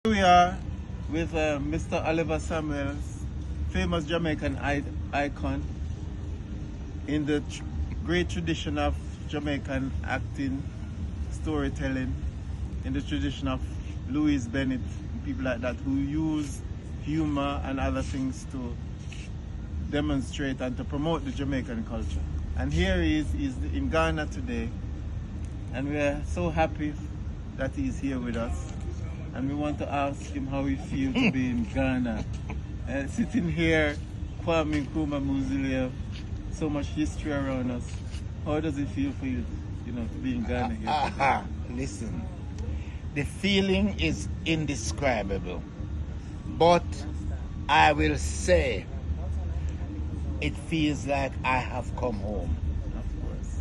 We are with Mr. Oliver Samuels, famous Jamaican icon in the great tradition of Jamaican acting, storytelling, in the tradition of Louis Bennett, people like that who use humor and other things to demonstrate and to promote the Jamaican culture. And here he is, he's in Ghana today, and we are so happy that he's here with us. And we want to ask him how he feels to be in Ghana. Sitting here, KWAME NKRUMAH Mausoleum, so much history around us. How does it feel for you, to be in Ghana here? Listen, the feeling is indescribable. But I will say, it feels like I have come home. Of course.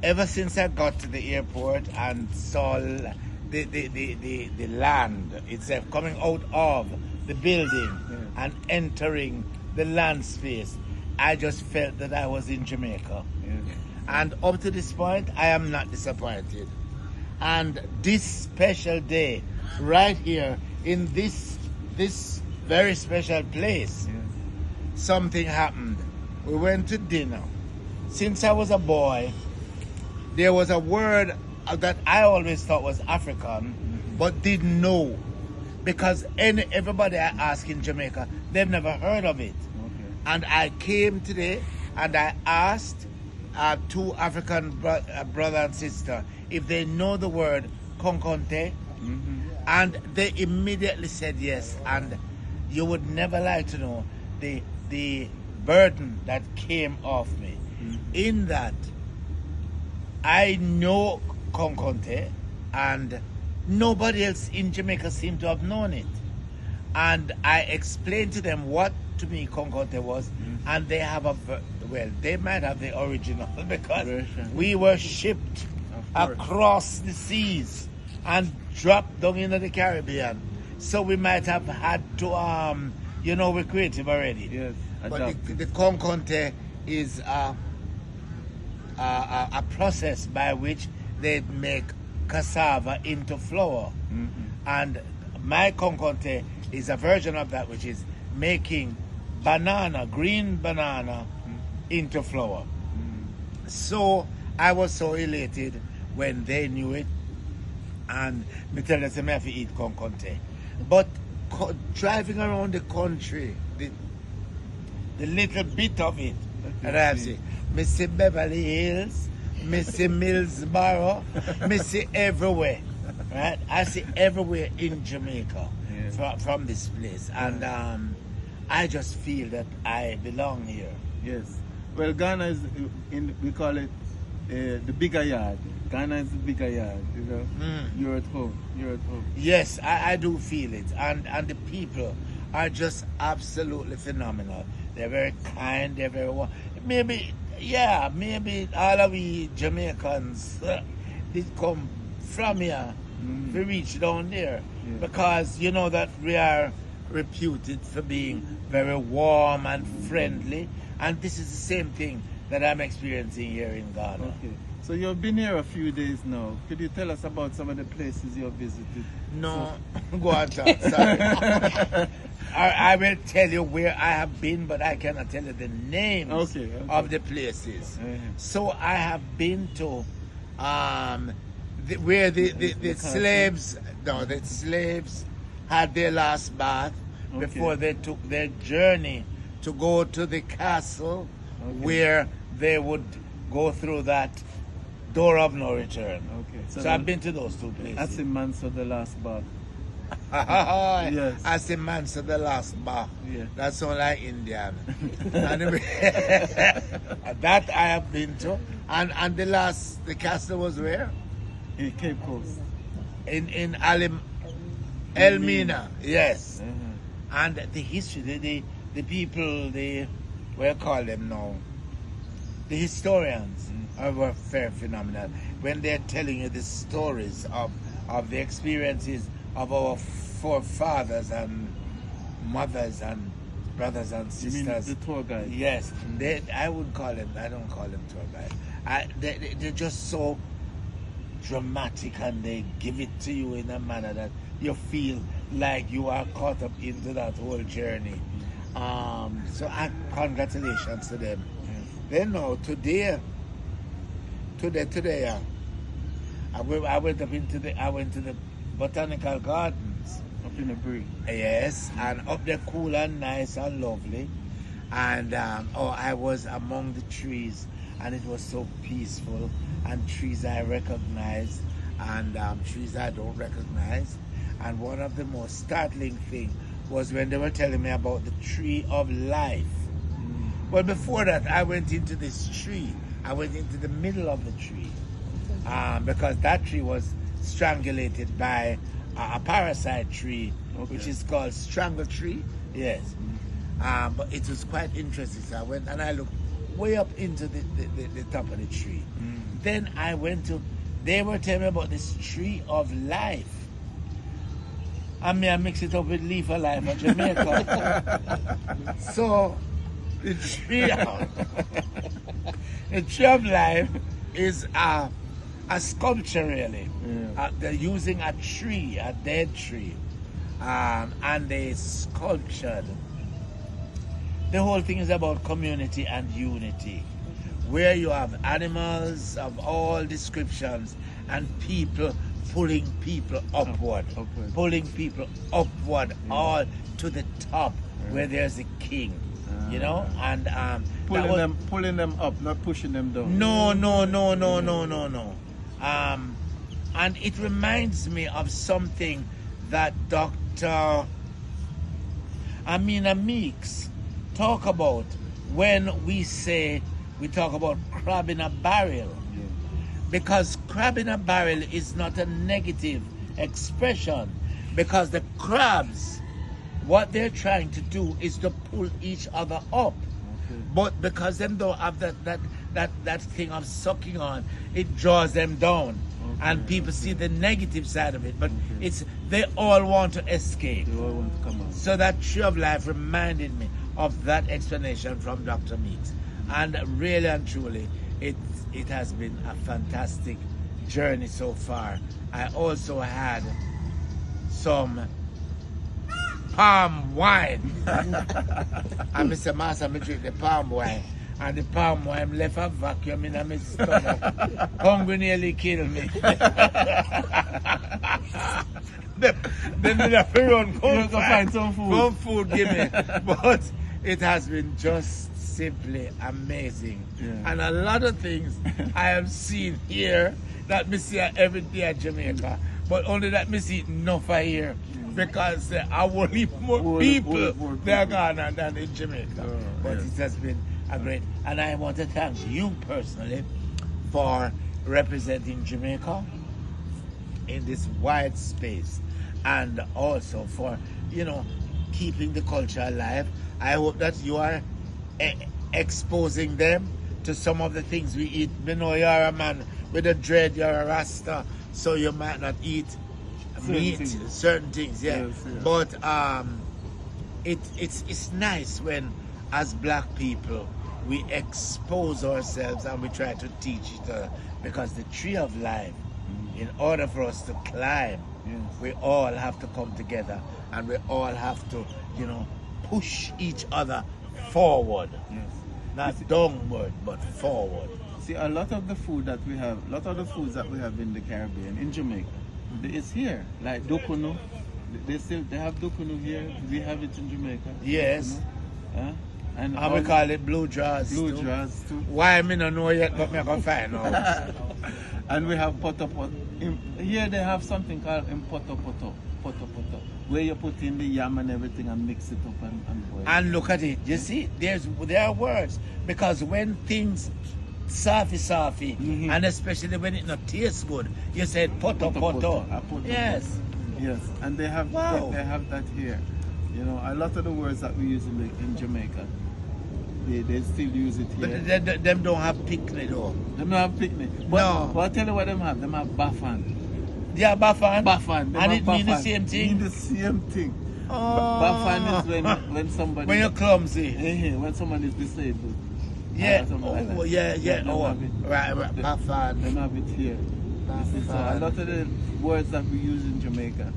Ever since I got to the airport and saw the land itself coming out of the building and entering the land space, I just felt that I was in Jamaica. And up to this point, I am not disappointed. And this special day, right here in this very special place, something happened. We went to dinner. Since I was a boy, there was a word that I always thought was African, but didn't know, because everybody I ask in Jamaica, they've never heard of it. And I came today and I asked two African brother and sister if they know the word konkonte, and they immediately said yes. And you would never like to know the burden that came off me, in that I know konkonte and nobody else in Jamaica seemed to have known it. And I explained to them what to me konkonte was, and they have they might have the original, because we were shipped across the seas and dropped down into the Caribbean, so we might have had to we're creative already. Yes, but the konkonte is a process by which they make cassava into flour. And my konkonte is a version of that, which is making green banana into flour. So I was so elated when they knew it, and me tell them I have to eat konkonte. But driving around the country, the little bit of it, and I have to say, me see Beverly Hills, me see Millsboro, me see everywhere, right? I see everywhere in Jamaica from this place, and I just feel that I belong here. Yes. Well, Ghana is we call it the bigger yard. Ghana is the bigger yard. You're at home. You're at home. Yes, I do feel it, and the people are just absolutely phenomenal. They're very kind. They're very maybe all of we Jamaicans did come from here to reach down there, because you know that we are reputed for being very warm and friendly, and this is the same thing that I'm experiencing here in Ghana. Okay. So you've been here a few days now. Could you tell us about some of the places you've visited? No, go on, talk. Sorry. I will tell you where I have been, but I cannot tell you the names of the places. So I have been to where the slaves had their last bath before they took their journey to go to the castle, where they would go through that door of no return. So I've been to those two places. That's in Manso, the last bath. Yes. As the man said, the last bar. That sounds like Indian. Anyway, that I have been to. And the castle was where? In Cape Coast. In Elmina. Yes. And the history, the people, what do you call them now? The historians were very phenomenal when they're telling you the stories of the experiences of our forefathers and mothers and brothers and sisters. You mean the tour guide? Yes. I don't call them tour guide. They're just so dramatic, and they give it to you in a manner that you feel like you are caught up into that whole journey. So congratulations to them. Then now today, I went to the botanical gardens up in the breeze. Yes, and up there cool and nice and lovely. And I was among the trees, and it was so peaceful. And trees I recognized, and trees I don't recognize. And one of the most startling things was when they were telling me about the tree of life. Well, before that, I went into this tree. I went into the middle of the tree because that tree was strangulated by a parasite tree, which is called strangle tree. Yes. But it was quite interesting. So I went and I looked way up into the top of the tree. Then I went to, they were telling me about this tree of life. I mean, I mix it up with leaf of life of Jamaica. So the tree of life is a sculpture, really. They're using a tree, a dead tree, and they sculptured. The whole thing is about community and unity, where you have animals of all descriptions and people pulling people upward. Pulling people upward, all to the top, where there's a king, you know, and pulling them up, not pushing them down. No. And it reminds me of something that Dr. Amina Meeks talk about when we talk about crab in a barrel. Because crab in a barrel is not a negative expression, because the crabs, what they're trying to do is to pull each other up. But because them don't have that thing of sucking on, it draws them down. And people see the negative side of it, but they all want to escape. They all want to come out. So that tree of life reminded me of that explanation from Dr. Meeks. And really and truly, it has been a fantastic journey so far. I also had some palm wine. And Mr. Master, I drink the palm wine. And the palm wine left a vacuum in my stomach. Hungry nearly killed me. Then we have to run, go find some food. Some food, give me. But it has been just simply amazing. And a lot of things I have seen here that me see every day at Jamaica, but only that me see enough here. Because I will leave more people there Ghana than in Jamaica. But it has been a great, and I want to thank you personally for representing Jamaica in this wide space, and also for, you know, keeping the culture alive. I hope that you are exposing them to some of the things we eat. You know, you're a man with a dread, you're a Rasta, so you might not eat certain things, But it's nice when, as black people, we expose ourselves and we try to teach each other, because the tree of life, in order for us to climb, we all have to come together, and we all have to, you know, push each other forward. Not downward, but forward. See, a lot of the food that we have, a lot of the foods that we have in the Caribbean, in Jamaica, it's here. Like dokunu, they have dokunu here. We have it in Jamaica. Yes. And we call it blue jaws. Blue jaws too. Why me don't know yet, but me can find out. And we have potopoto. Here they have something called potopoto, where you put in the yam and everything and mix it up and boil. And look at it. You see, there are words, because when things softy, and especially when it not tastes good, you said poto. Yes. Yes, and they have that here. You know, a lot of the words that we use in Jamaica, they still use it here. But them don't have picnic though. Them don't have picnic. But I'll tell you what them have. Them have bafan. Yeah, bafan. Bafan. And it means the same thing. Mean the same thing. Bafan is when somebody. When you're clumsy. When someone is disabled. Yeah. Like Right. Bafan. Them have it here. So a lot of the words that we use in Jamaica,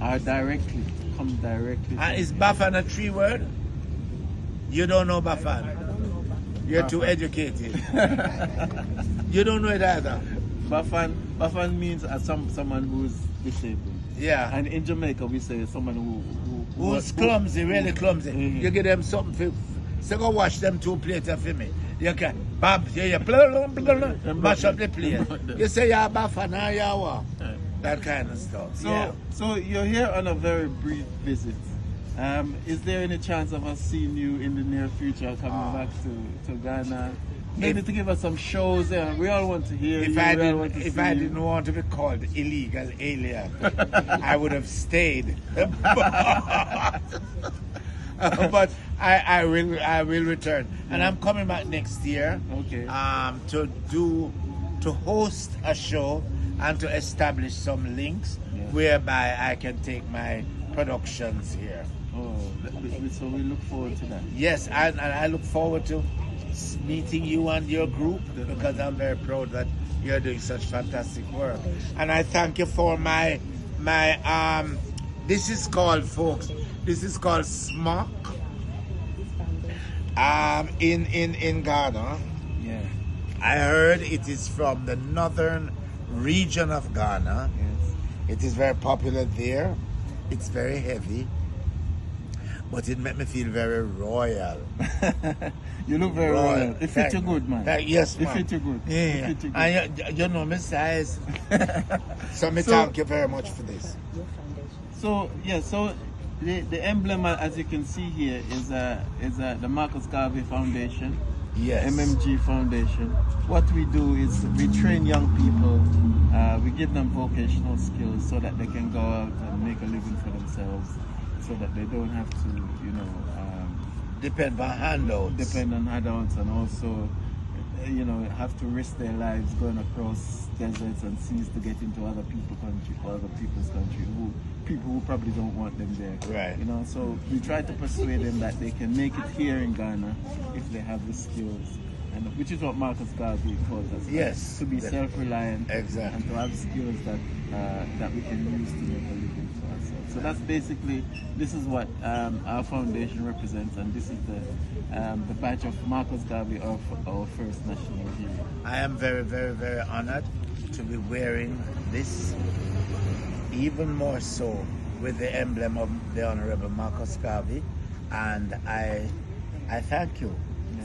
are directly, come directly. And is Bafan a 3 word? You don't know Bafan. You're too educated. You don't know it either. Bafan means someone who's disabled. Yeah. And in Jamaica we say someone who's clumsy, really clumsy. Mm-hmm. You give them something so go wash them 2 plates for me. You can mash up the plate. You say you're Bafan or you're what? That kind of stuff. So you're here on a very brief visit. Is there any chance of us seeing you in the near future coming back to Ghana? Maybe to give us some shows. We all want to hear you. If I didn't want to be called illegal alien, I would have stayed. But I will return, and I'm coming back next year. Okay. To host a show and to establish some links whereby I can take my productions here. Oh, so we look forward to that. Yes, and I look forward to meeting you and your group, because I'm very proud that you're doing such fantastic work. And I thank you for my this is called, folks, this is called smock in Ghana. Yeah. I heard it is from the northern region of Ghana. Yes. It is very popular there. It's very heavy, but it made me feel very royal. You look very royal. It fit you good, man. Yes, man. It fit you good. Yeah. It fit you good. And you know my size. So thank you very much for this. So the emblem, as you can see here, is the Marcus Garvey Foundation. Yes. MMG Foundation. What we do is we train young people. We give them vocational skills so that they can go out and make a living for themselves, so that they don't have to, depend on handouts. And also, have to risk their lives going across deserts and seas to get into other people's country, people who probably don't want them there. Right. So we try to persuade them that they can make it here in Ghana if they have the skills, and which is what Marcus Garvey calls us. Yes. To be self-reliant. Exactly. And to have skills that we can use to make a living for ourselves. So that's basically, this is what our foundation represents, and this is the badge of Marcus Garvey, of our first national hero. I am very, very, very honored to be wearing this, even more so with the emblem of the Honorable Marcus Garvey, and I thank you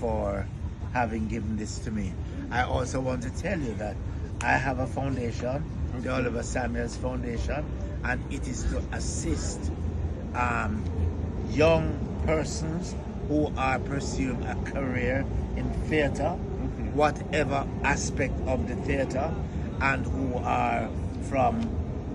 for having given this to me. I also want to tell you that I have a foundation, the Oliver Samuels Foundation, and it is to assist young persons who are pursuing a career in theater, whatever aspect of the theater, and who are from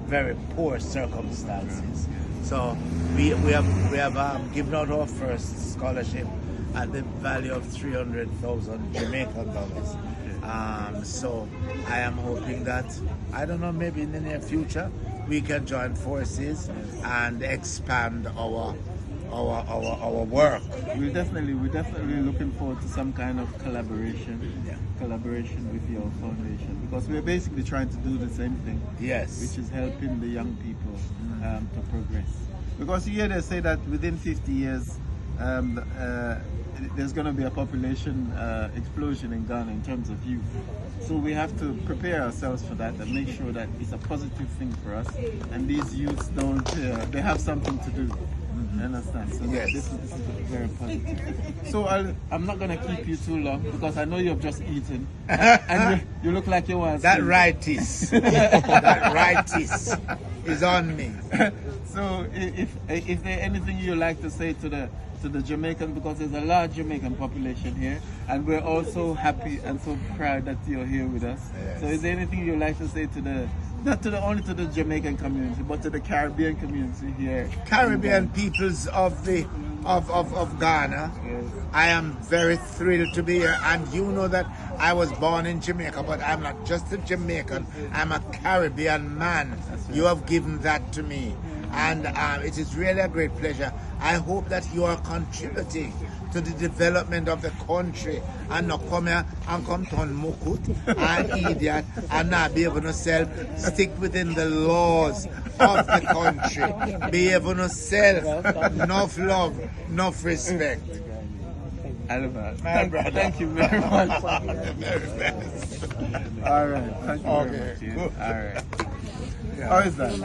very poor circumstances. So we have given out our first scholarship at the value of 300,000 Jamaican dollars. So I am hoping that, I don't know, maybe in the near future we can join forces and expand our work. We're definitely looking forward to some kind of collaboration with your foundation, because we're basically trying to do the same thing. Yes. Which is helping the young people to progress. Because here they say that within 50 years there's going to be a population explosion in Ghana in terms of youth. So we have to prepare ourselves for that and make sure that it's a positive thing for us, and these youths don't, they have something to do. Understand? So yes. This is very positive. So I'm not going to keep you too long, because I know you've just eaten and you look like you want that rightis. That rightis is on me. So if there anything you like to say to the Jamaican, because there's a large Jamaican population here, and we're also happy and so proud that you're here with us. Yes. So is there anything you'd like to say to not only to the Jamaican community, but to the Caribbean community here? Caribbean peoples of Ghana. Yes. I am very thrilled to be here, and you know that I was born in Jamaica, but I'm not just a Jamaican, I'm a Caribbean man. That's right. You have given that to me, And it is really a great pleasure. I hope that you are contributing to the development of the country and not come here and come to mukut and idiot and not be able to sell. Stick within the laws of the country. Be able to sell. Enough love, enough respect. Oliver, My brother. thank you very much. Very best. All right. Thank you very much. Ian. All right. How is that?